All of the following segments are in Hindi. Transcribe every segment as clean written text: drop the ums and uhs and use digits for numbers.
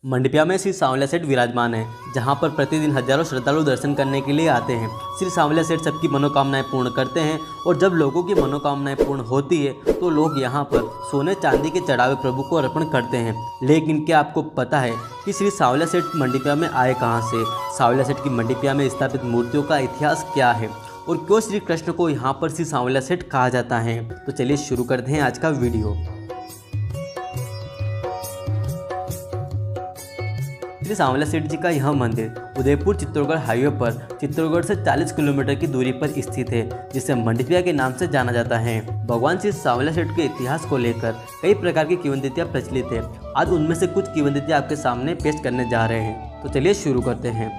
मंडपिया में श्री सांवलिया सेठ विराजमान है, जहां पर प्रतिदिन हजारों श्रद्धालु दर्शन करने के लिए आते हैं। श्री सांवलिया सेठ सबकी मनोकामनाएं पूर्ण करते हैं और जब लोगों की मनोकामनाएं पूर्ण होती है तो लोग यहां पर सोने चांदी के चढ़ावे प्रभु को अर्पण करते हैं। लेकिन क्या आपको पता है कि श्री सांवलिया सेठ मंडपिया में आए कहां से? सांवलिया सेठ की मंडपिया में स्थापित मूर्तियों का इतिहास क्या है और क्यों श्री कृष्ण को यहाँ पर श्री सांवलिया सेठ कहा जाता है? तो चलिए शुरू करते हैं आज का वीडियो। श्री सांवलिया सेठ जी का यह मंदिर उदयपुर चित्तौड़गढ़ हाईवे पर चित्तौड़गढ़ से 40 किलोमीटर की दूरी पर स्थित है, जिसे मंडपिया के नाम से जाना जाता है। भगवान श्री सांवलिया सेठ के इतिहास को लेकर कई प्रकार की किंवदंतियां प्रचलित है। आज उनमें से कुछ किंवदंतियां आपके सामने पेश करने जा रहे हैं, तो चलिए शुरू करते हैं।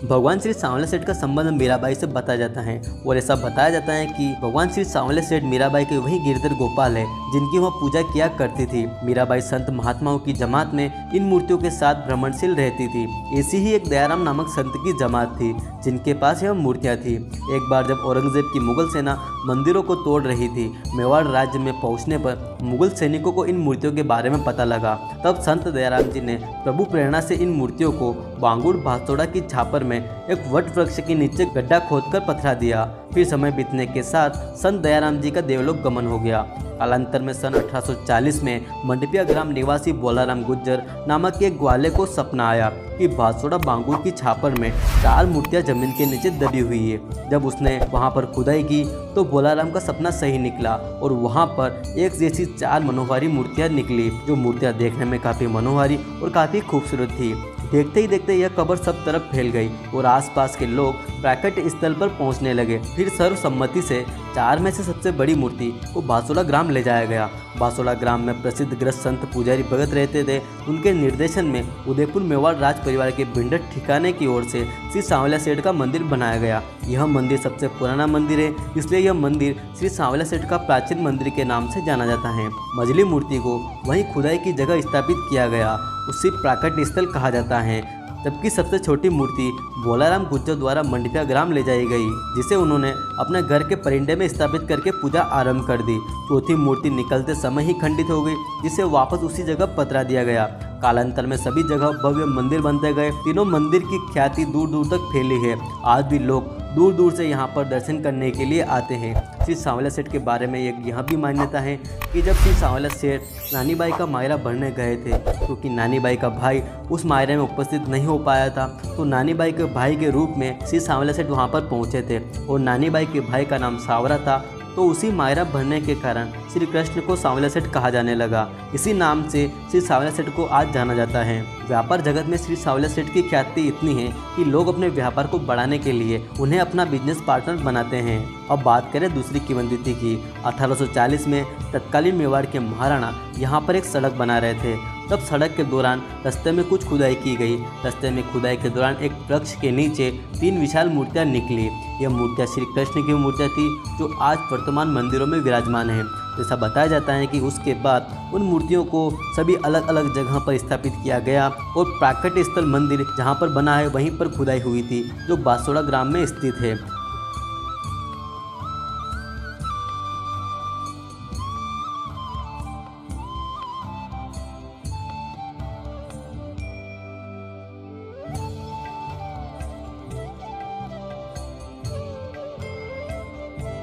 भगवान श्री सांवलिया सेठ का संबंध मीराबाई से बताया जाता है और ऐसा बताया जाता है कि भगवान श्री सांवलिया सेठ मीराबाई के वही गिरधर गोपाल है जिनकी वह पूजा किया करती थी। मीराबाई संत महात्माओं की जमात में इन मूर्तियों के साथ भ्रमणशील रहती थी। ऐसी ही एक दयाराम नामक संत की जमात थी जिनके पास यह मूर्तियाँ थी। एक बार जब औरंगजेब की मुगल सेना मंदिरों को तोड़ रही थी, मेवाड़ राज्य में पहुँचने पर मुगल सैनिकों को इन मूर्तियों के बारे में पता लगा। तब संत दयाराम जी ने प्रभु प्रेरणा से इन मूर्तियों को बांगुड़ भातोड़ा की छापर में एक वट वृक्ष के नीचे गड्ढा खोदकर पथरा दिया। फिर समय बीतने के साथ संत दयाराम जी का देवलोक गमन हो गया। कालांतर में सन 1840 में मंडपिया ग्राम निवासी बोलाराम गुज्जर नामक एक ग्वाले को सपना आया कि भातोड़ा बांगुड़ की छापर में 4 मूर्तियां जमीन के नीचे दबी हुई है। जब उसने वहां पर खुदाई की तो बोलाराम का सपना सही निकला और वहां पर एक जैसी 4 मनोहारी मूर्तियां निकली, जो मूर्तियां देखने में काफ़ी मनोहारी और काफ़ी खूबसूरत थी। देखते ही देखते यह खबर सब तरफ फैल गई और आसपास के लोग प्राकट्य स्थल पर पहुंचने लगे। फिर सर्वसम्मति से 4 में से सबसे बड़ी मूर्ति को बासोड़ा ग्राम ले जाया गया। बासोड़ा ग्राम में प्रसिद्ध ग्रस्त संत पुजारी भगत रहते थे। उनके निर्देशन में उदयपुर मेवाड़ राज परिवार के भिंडट ठिकाने की ओर से श्री सांवलिया सेठ का मंदिर बनाया गया। यह मंदिर सबसे पुराना मंदिर है, इसलिए यह मंदिर श्री सांवलिया सेठ का प्राचीन मंदिर के नाम से जाना जाता है। मझली मूर्ति को वहीं खुदाई की जगह स्थापित किया गया, उसी प्राकट्य स्थल कहा जाता है। जबकि सबसे छोटी मूर्ति बोलाराम गुज्जर द्वारा मंडपिया ग्राम ले जाई गई, जिसे उन्होंने अपने घर के परिंडे में स्थापित करके पूजा आरंभ कर दी। चौथी मूर्ति निकलते समय ही खंडित हो गई, जिसे वापस उसी जगह पथरा दिया गया। कालांतर में सभी जगह भव्य मंदिर बनते गए। तीनों मंदिर की ख्याति दूर दूर तक फैली है। आज भी लोग दूर दूर से यहाँ पर दर्शन करने के लिए आते हैं। श्री सांवलिया सेठ के बारे में एक यह भी मान्यता है कि जब श्री सांवलिया सेठ नानी बाई का मायरा भरने गए थे, क्योंकि नानी बाई का भाई उस मायरे में उपस्थित नहीं हो पाया था, तो नानी बाई के भाई के रूप में श्री सांवलिया सेठ वहाँ पर पहुँचे थे और नानी बाई के भाई का नाम सावरा था। तो उसी मायरा भरने के कारण श्री कृष्ण को सांवलिया सेठ कहा जाने लगा। इसी नाम से श्री सांवलिया सेठ को आज जाना जाता है। व्यापार जगत में श्री सांवलिया सेठ की ख्याति इतनी है कि लोग अपने व्यापार को बढ़ाने के लिए उन्हें अपना बिजनेस पार्टनर बनाते हैं। अब बात करें दूसरी किंवदंती की। 1840 में तत्कालीन मेवाड़ के महाराणा यहाँ पर एक सड़क बना रहे थे। तब सड़क के दौरान रास्ते में कुछ खुदाई की गई। रास्ते में खुदाई के दौरान एक वृक्ष के नीचे 3 विशाल मूर्तियां निकली। यह मूर्तियां श्री कृष्ण की मूर्तियां थी, जो आज वर्तमान मंदिरों में विराजमान है। ऐसा बताया जाता है कि उसके बाद उन मूर्तियों को सभी अलग अलग जगह पर स्थापित किया गया और प्राकट्य स्थल मंदिर जहाँ पर बना है वहीं पर खुदाई हुई थी, जो बासोड़ा ग्राम में स्थित है।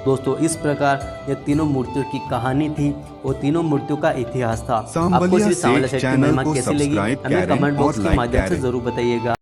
दोस्तों, इस प्रकार ये तीनों मूर्तियों की कहानी थी और तीनों मूर्तियों का इतिहास था। आपको श्री सांवलिया सेठ की महिमा कैसी लगी हमें कमेंट बॉक्स के माध्यम से जरूर बताइएगा।